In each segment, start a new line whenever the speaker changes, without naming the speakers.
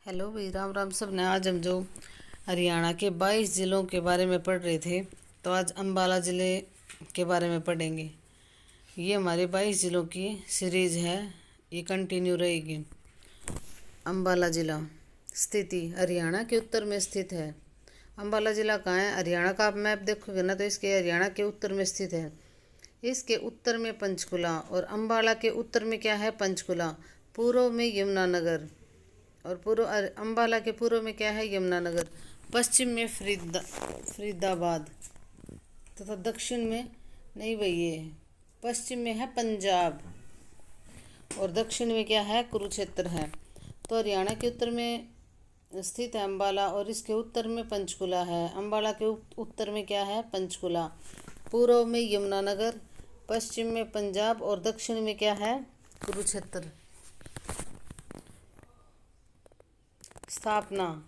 Hello भाई, राम राम सब ने। आज हम जो हरियाणा के 22 ज़िलों के बारे में पढ़ रहे थे, तो आज अंबाला ज़िले के बारे में पढ़ेंगे। ये हमारे 22 ज़िलों की सीरीज़ है, ये कंटिन्यू रहेगी। अंबाला ज़िला स्थिति हरियाणा के उत्तर में स्थित है। अंबाला ज़िला कहाँ है? हरियाणा का आप मैप देखोगे ना, तो इसके हरियाणा के उत्तर में स्थित है। इसके उत्तर में पंचकुला, और अंबाला के उत्तर में क्या है? पंचकुला। पूर्व में यमुनानगर, और पूर्व अंबाला के पूर्व में क्या है? यमुनानगर। पश्चिम में फरीदाबाद, तथा दक्षिण में नहीं भाई, ये पश्चिम में है पंजाब, और दक्षिण में क्या है? कुरुक्षेत्र है। तो हरियाणा के उत्तर में स्थित है अंबाला, और इसके उत्तर में पंचकुला है। अंबाला के उत्तर में क्या है? पंचकुला। पूर्व में यमुनानगर, पश्चिम में पंजाब, और दक्षिण में क्या है? कुरुक्षेत्र। स्थापना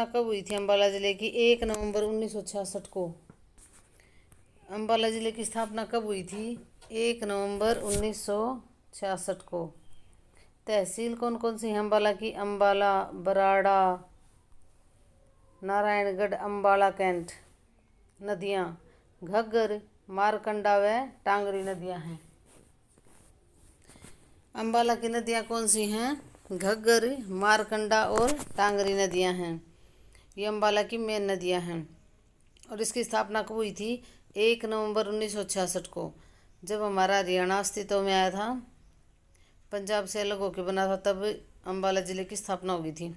कब हुई थी अंबाला ज़िले की? 1 नवंबर 1966 को। अंबाला ज़िले की स्थापना कब हुई थी? 1 नवंबर 1966 को। तहसील कौन कौन सी है अंबाला की? अंबाला, बराड़ा, नारायणगढ़, अंबाला कैंट। नदियाँ घग्गर, मारकंडा व टांगरी नदियाँ हैं। अंबाला की नदियाँ कौन सी हैं? घग्गर, मारकंडा और टांगरी नदियाँ हैं। ये अंबाला की मेन नदियाँ हैं। और इसकी स्थापना कब हुई थी? 1 नवंबर 1966 को, जब हमारा हरियाणा अस्तित्व में आया था, पंजाब से अलग होकर बना था, तब अंबाला ज़िले की स्थापना हुई थी।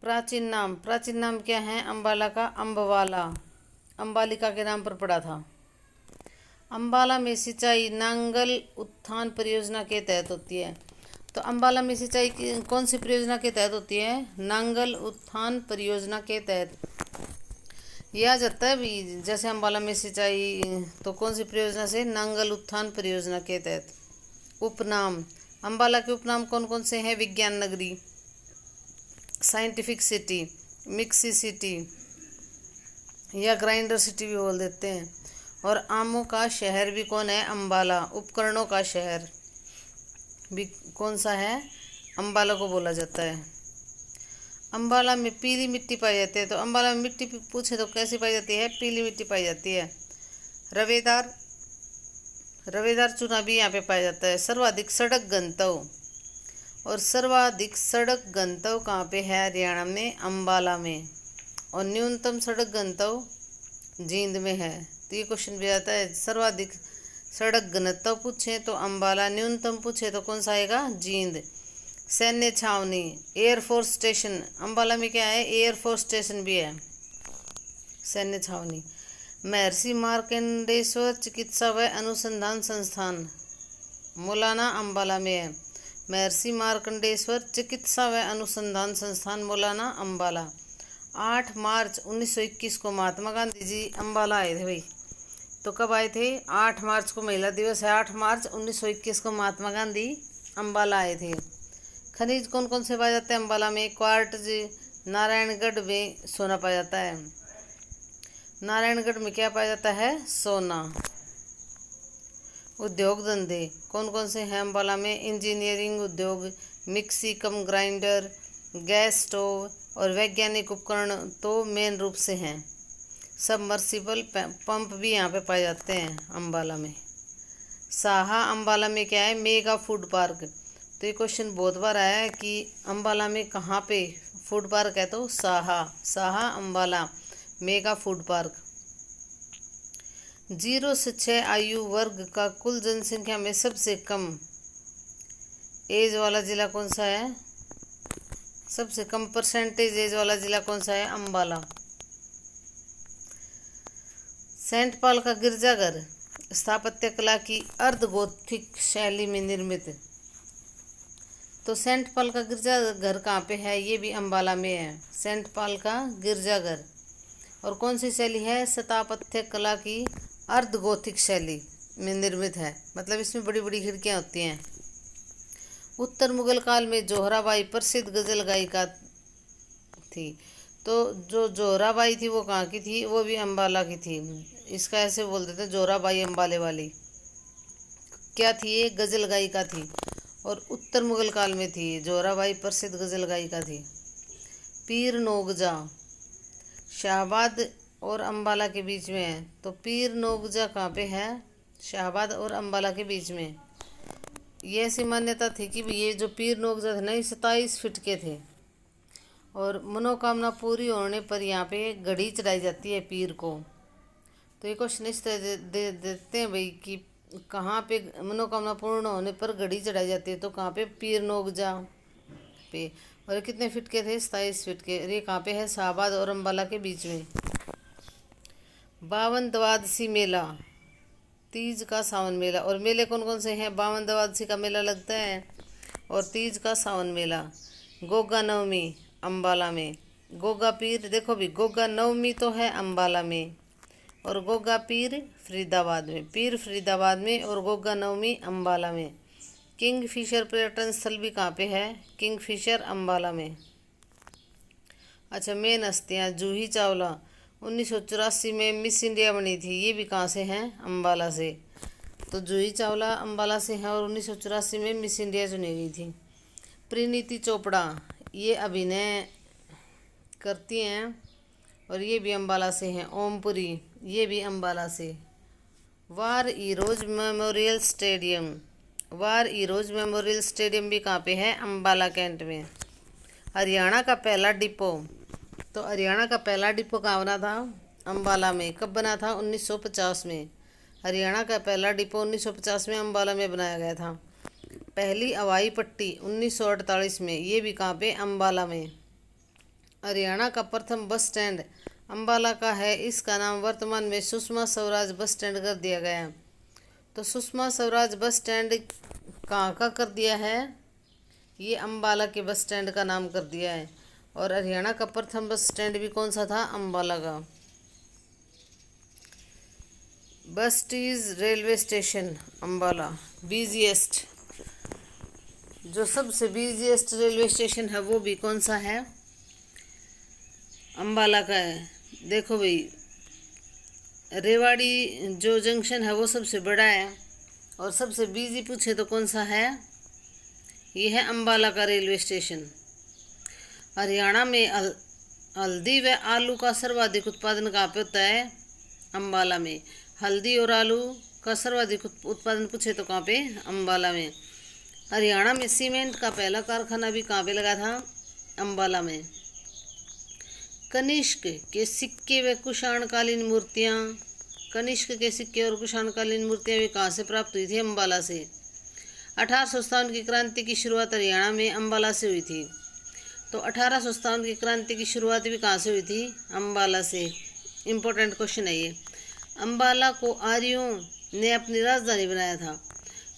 प्राचीन नाम क्या है अंबाला का? अम्बवाला, अंबालिका के नाम पर पड़ा था। अंबाला में सिंचाई नांगल उत्थान परियोजना के तहत होती है। तो अंबाला में सिंचाई कौन सी परियोजना के तहत होती है? नांगल उत्थान परियोजना के तहत। यह आ जाता है भी, जैसे अंबाला में सिंचाई तो कौन सी परियोजना से? नांगल उत्थान परियोजना के तहत। उपनाम अंबाला के उपनाम कौन कौन से हैं? विज्ञान नगरी, साइंटिफिक सिटी, मिक्सी सिटी, या ग्राइंडर सिटी भी बोल देते हैं। और आमों का शहर भी कौन है? अंबाला। उपकरणों का शहर भी कौन सा है? अंबाला को बोला जाता है। अंबाला में पीली मिट्टी पाई जाती है। तो अंबाला में मिट्टी पूछे तो कैसी पाई जाती है? पीली मिट्टी पाई जाती है। रवेदार चूना भी यहाँ पे पाया जाता है। सर्वाधिक सड़क गंतव्य, और सर्वाधिक सड़क गंतव्य कहाँ पे है? हरियाणा में, अंबाला में। और न्यूनतम सड़क गंतव्य जींद में है। तो ये क्वेश्चन भी आता है, सर्वाधिक सड़क घनत्व पूछे तो अंबाला, न्यूनतम पूछे तो कौन सा आएगा? जींद। सैन्य छावनी, एयरफोर्स स्टेशन, अंबाला में क्या है? एयरफोर्स स्टेशन भी है, सैन्य छावनी। महर्षि मार्कंडेश्वर चिकित्सा व अनुसंधान संस्थान, मौलाना, अंबाला में है। महर्षि मार्कंडेश्वर चिकित्सा व अनुसंधान संस्थान, मौलाना, अंबाला। 8 मार्च 1921 को महात्मा गांधी जी अंबाला आए थे भाई। तो कब आए थे? 8 मार्च को महिला दिवस है। 8 मार्च 1921 को महात्मा गांधी अंबाला आए थे। खनिज कौन कौन से पाए जाते हैं अंबाला में? क्वार्ट्ज, नारायणगढ़ में सोना पाया जाता है। नारायणगढ़ में क्या पाया जाता है? सोना। उद्योग धंधे कौन कौन से हैं अंबाला में? इंजीनियरिंग उद्योग, मिक्सी कम ग्राइंडर, गैस स्टोव, और वैज्ञानिक उपकरण तो मेन रूप से हैं। सबमर्सिबल पंप भी यहाँ पे पाए जाते हैं अंबाला में। साहा अंबाला में क्या है? Mega food park. तो ये क्वेश्चन बहुत बार आया है कि अंबाला में कहाँ पे फूड पार्क है? तो Saha Ambala mega food park. 0 से 6 आयु वर्ग का कुल जनसंख्या में सबसे कम एज वाला जिला कौन सा है? सबसे कम परसेंटेज एज वाला जिला कौन सा है? अंबाला। सेंट पॉल का गिरजाघर स्थापत्य कला की अर्ध गोथिक शैली में निर्मित। तो सेंट पॉल का गिरजाघर कहाँ पे है? ये भी अंबाला में है, सेंट पॉल का गिरजाघर। और कौन सी शैली है? स्थापत्य कला की अर्ध गोथिक शैली में निर्मित है, मतलब इसमें बड़ी बड़ी खिड़कियाँ होती हैं। उत्तर मुगल काल में जोहराबाई प्रसिद्ध गजल गायिका थी। तो जो जोहराबाई थी वो कहाँ की थी? वो भी अंबाला की थी। इसका ऐसे बोल देते हैं, जोहराबाई अंबाले वाली। क्या थी? ये गजल गायिका थी। और उत्तर मुगल काल में थी। जोराबाई प्रसिद्ध गजल गायिका थी। पीर नोगजा शाहबाद और अम्बाला के बीच में है। तो पीर नोगजा कहाँ पे है? शाहबाद और अम्बाला के बीच में। ये ऐसी मान्यता थी कि ये जो पीर नोगजा थे ना, 27 फीट के थे और मनोकामना पूरी होने पर यहाँ पे घड़ी चढ़ाई जाती है पीर को। तो ये क्वेश्चन इस तरह देते हैं भाई कि कहाँ पे मनोकामना पूर्ण होने पर घड़ी चढ़ाई जाती है, तो कहाँ पे? पीर नोगजा पे। और कितने फीट के थे? 27 फीट के। ये कहाँ पे है? शाहबाद और अम्बाला के बीच में। 52 द्वादशी मेला, तीज का सावन मेला। और मेले कौन कौन से हैं? 52 द्वादशी का मेला लगता है और तीज का सावन मेला। गोगा नवमी अम्बाला में। गोगा पीर, देखो भी, गोगा नवमी तो है अम्बाला में और गोगा पीर फरीदाबाद में। पीर फरीदाबाद में और गोगा नवमी अम्बाला में। किंग फिशर पर्यटन स्थल भी कहाँ पे है? किंग फिशर अम्बाला में। अच्छा, मेन हस्तियाँ। जूही चावला 1984 में मिस इंडिया बनी थी। ये भी कहाँ से हैं? अम्बाला से। तो जूही चावला अम्बाला से हैं और 1984 में मिस इंडिया चुनी गई थी। परिणीति चोपड़ा, ये अभिनय करती हैं और ये भी अम्बाला से हैं। ओमपुरी, ये भी अम्बाला से। War heroes memorial stadium, war heroes memorial stadium भी कहाँ पे है? अम्बाला कैंट में। हरियाणा का पहला डिपो, तो हरियाणा का पहला डिपो कहाँ बना था? अम्बाला में। कब बना था? 1950 में। हरियाणा का पहला डिपो 1950 में अम्बाला में बनाया गया था। पहली हवाई पट्टी 1948 में। ये भी कहाँ पे? अम्बाला में। हरियाणा का प्रथम बस स्टैंड अम्बाला का है। इसका नाम वर्तमान में सुषमा स्वराज बस स्टैंड कर दिया गया है। तो सुषमा स्वराज बस स्टैंड कहाँ का कर दिया है? ये अम्बाला के बस स्टैंड का नाम कर दिया है। और हरियाणा का प्रथम बस स्टैंड भी कौन सा था? अम्बाला का। बस्टीज रेलवे स्टेशन अम्बाला, बिजीएस्ट, जो सबसे बिजीएस्ट रेलवे स्टेशन है वो भी कौन सा है? अम्बाला का है। देखो भाई, रेवाड़ी जो जंक्शन है वो सबसे बड़ा है और सबसे बिजी पूछे तो कौन सा है? ये है अम्बाला का रेलवे स्टेशन। हरियाणा में हल्दी व आलू का सर्वाधिक उत्पादन कहाँ पे होता है? अम्बाला में। हल्दी और आलू का सर्वाधिक उत्पादन पूछे तो कहाँ पे? अम्बाला में। हरियाणा में सीमेंट का पहला कारखाना भी कहाँ पे लगा था? अम्बाला में। कनिष्क के सिक्के व कुषाणकालीन मूर्तियाँ, कनिष्क के सिक्के और कुषाणकालीन मूर्तियाँ भी कहाँ से प्राप्त हुई थी? अम्बाला से। 1857 की क्रांति की शुरुआत हरियाणा में अम्बाला से हुई थी। तो 1857 की क्रांति की शुरुआत भी कहाँ से हुई थी? अम्बाला से। इम्पोर्टेंट क्वेश्चन है ये। अम्बाला को आर्यों ने अपनी राजधानी बनाया था।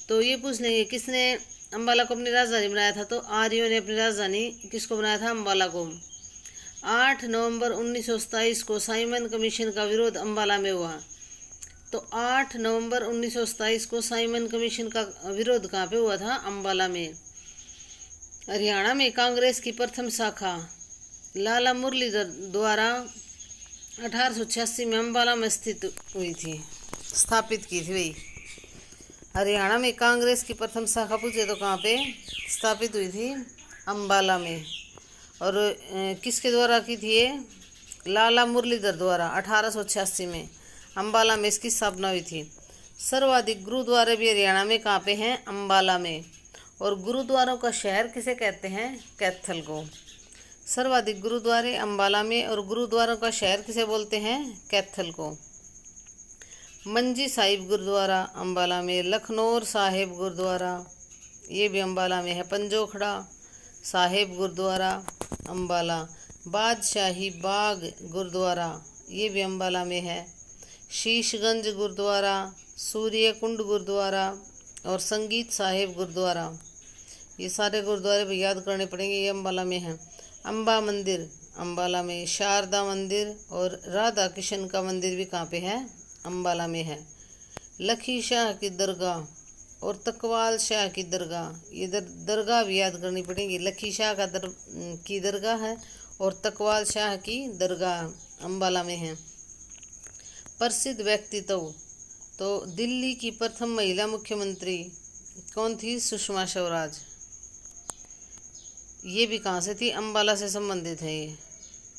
तो ये पूछ लेंगे किसने अम्बाला को अपनी राजधानी बनाया था? तो आर्यों ने अपनी राजधानी किसको बनाया था? अम्बाला को। 8 नवंबर 1927 को साइमन कमीशन का विरोध अम्बाला में हुआ। तो 8 नवंबर 1927 को साइमन कमीशन का विरोध कहाँ पे हुआ था? अम्बाला में। हरियाणा में कांग्रेस की प्रथम शाखा लाला मुरलीधर द्वारा 1886 में अम्बाला में स्थित हुई थी, स्थापित की थी भाई। हरियाणा में कांग्रेस की प्रथम शाखा पूछे तो कहाँ पे स्थापित हुई थी? अम्बाला में। और किसके द्वारा की थी ये? लाला मुरलीधर द्वारा 1886 में अम्बाला में इसकी स्थापना हुई थी। सर्वाधिक गुरुद्वारे भी हरियाणा में कहाँ पे हैं? अम्बाला में। और गुरुद्वारों का शहर किसे कहते हैं? कैथल को। सर्वाधिक गुरुद्वारे अम्बाला में और गुरुद्वारों का शहर किसे बोलते हैं? कैथल को। मंजी साहिब गुरुद्वारा अम्बाला में। लखनौर साहिब गुरुद्वारा, ये भी अम्बाला में है। पंजोखड़ा साहिब गुरुद्वारा अम्बाला। बादशाही बाग गुरुद्वारा, ये भी अम्बाला में है। शीशगंज गुरुद्वारा, सूर्य कुंड गुरुद्वारा और संगीत साहिब गुरुद्वारा, ये सारे गुरुद्वारे भी याद करने पड़ेंगे, ये अम्बाला में हैं। अम्बा मंदिर अम्बाला में। शारदा मंदिर और राधा किशन का मंदिर भी कहाँ पे है? अम्बाला में है। लखी शाह की दरगाह और तकवाल शाह की दरगाह, ये दरगाह भी याद करनी पड़ेगी। लखी शाह की दरगाह है और तकवाल शाह की दरगाह अम्बाला में है। प्रसिद्ध व्यक्तित्व, तो दिल्ली की प्रथम महिला मुख्यमंत्री कौन थी? सुषमा स्वराज। ये भी कहाँ से थी? अंबाला से संबंधित है, ये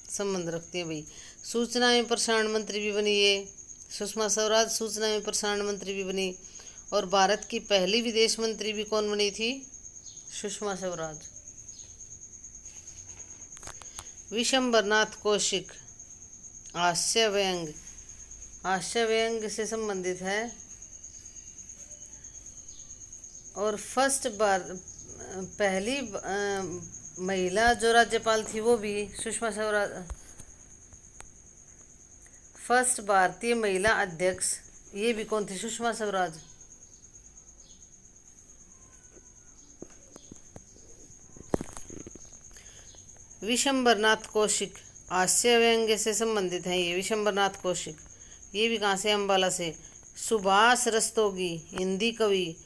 संबंध रखती है भाई। सूचना एवं प्रसारण मंत्री भी बनी ये सुषमा स्वराज, सूचना एवं प्रसारण मंत्री भी बनी। और भारत की पहली विदेश मंत्री भी कौन बनी थी? सुषमा स्वराज। विशंबरनाथ कौशिक हास्य व्यंग, हास्य व्यंग से संबंधित है। और पहली महिला जो राज्यपाल थी वो भी सुषमा स्वराज। फर्स्ट भारतीय महिला अध्यक्ष, ये भी कौन थी? सुषमा स्वराज। विशंबरनाथ कौशिक हास्य व्यंग्य से संबंधित है ये विशंबरनाथ कौशिक। ये भी कहाँ से? अंबाला से। सुभाष रस्तोगी हिंदी कवि,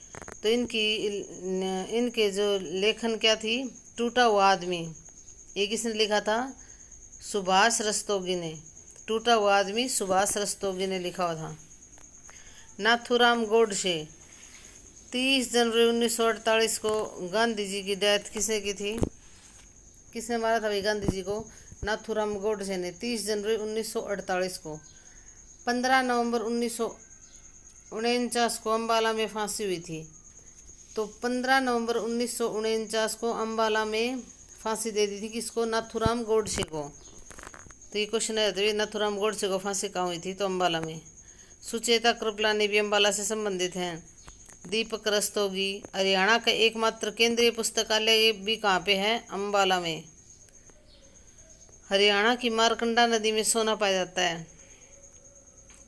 तो इनके जो लेखन क्या थी? टूटा हुआ आदमी। ये किसने लिखा था? सुभाष रस्तोगी ने। टूटा हुआ आदमी सुभाष रस्तोगी ने लिखा हुआ था। नाथूराम गोडसे 30 जनवरी 1948 को गांधी जी की डेथ किसने की थी? किसने मारा था भाई गांधी जी को? नाथूराम गोडसे ने 30 जनवरी 1948 को। 15 नवंबर 1949 को अम्बाला में फांसी हुई थी। तो 15 नवंबर 1949 को अम्बाला में फांसी दे दी थी किसको? नाथूराम गोडसे को। तो ये क्वेश्चन है, तो नाथूराम गोडसे को फांसी कहाँ हुई थी? तो अम्बाला में। सुचेता कृपलानी भी अम्बाला से संबंधित हैं। दीपक रस्तोगी हरियाणा का एकमात्र केंद्रीय पुस्तकालय भी कहाँ पे है? अम्बाला में। हरियाणा की मारकंडा नदी में सोना पाया जाता है,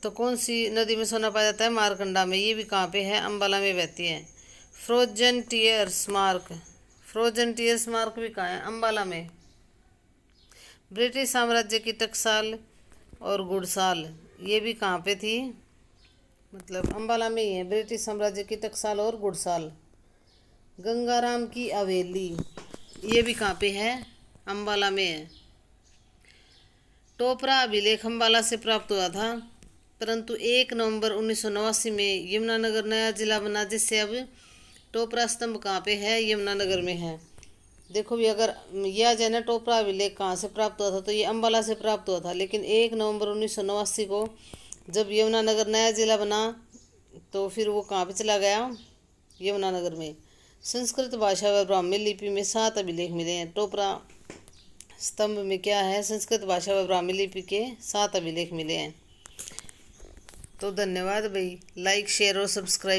तो कौन सी नदी में सोना पाया जाता है? मारकंडा में। ये भी कहाँ पे है? अम्बाला में बहती है। फ्रोजन टीयर स्मारक, फ्रोजन टीयर स्मारक भी कहाँ है? अम्बाला में। ब्रिटिश साम्राज्य की टकसाल और गुड़साल, ये भी कहाँ पे थी? मतलब अम्बाला में ही है। ब्रिटिश साम्राज्य की टकसाल और गुड़साल। गंगाराम की हवेली, ये भी कहाँ पे है? अम्बाला में है। टोपरा अभिलेख अम्बाला से प्राप्त हुआ था, परंतु 1 नवंबर 1989 में यमुनानगर नया जिला बना, जिससे अब टोपरा स्तंभ कहाँ पे है? यमुनानगर में है। देखो भी, अगर यह जो है ना टोपरा अभिलेख कहाँ से प्राप्त हुआ था, तो ये अम्बाला से प्राप्त हुआ था। लेकिन 1 नवंबर 1989 को जब यमुनानगर नया जिला बना, तो फिर वो कहाँ पे चला गया? यमुनानगर में। संस्कृत भाषा व ब्राह्मी लिपि में 7 अभिलेख मिले हैं। टोपरा स्तंभ में क्या है? संस्कृत भाषा व ब्राह्मी लिपि के 7 अभिलेख मिले हैं। तो धन्यवाद भाई, लाइक शेयर और सब्सक्राइब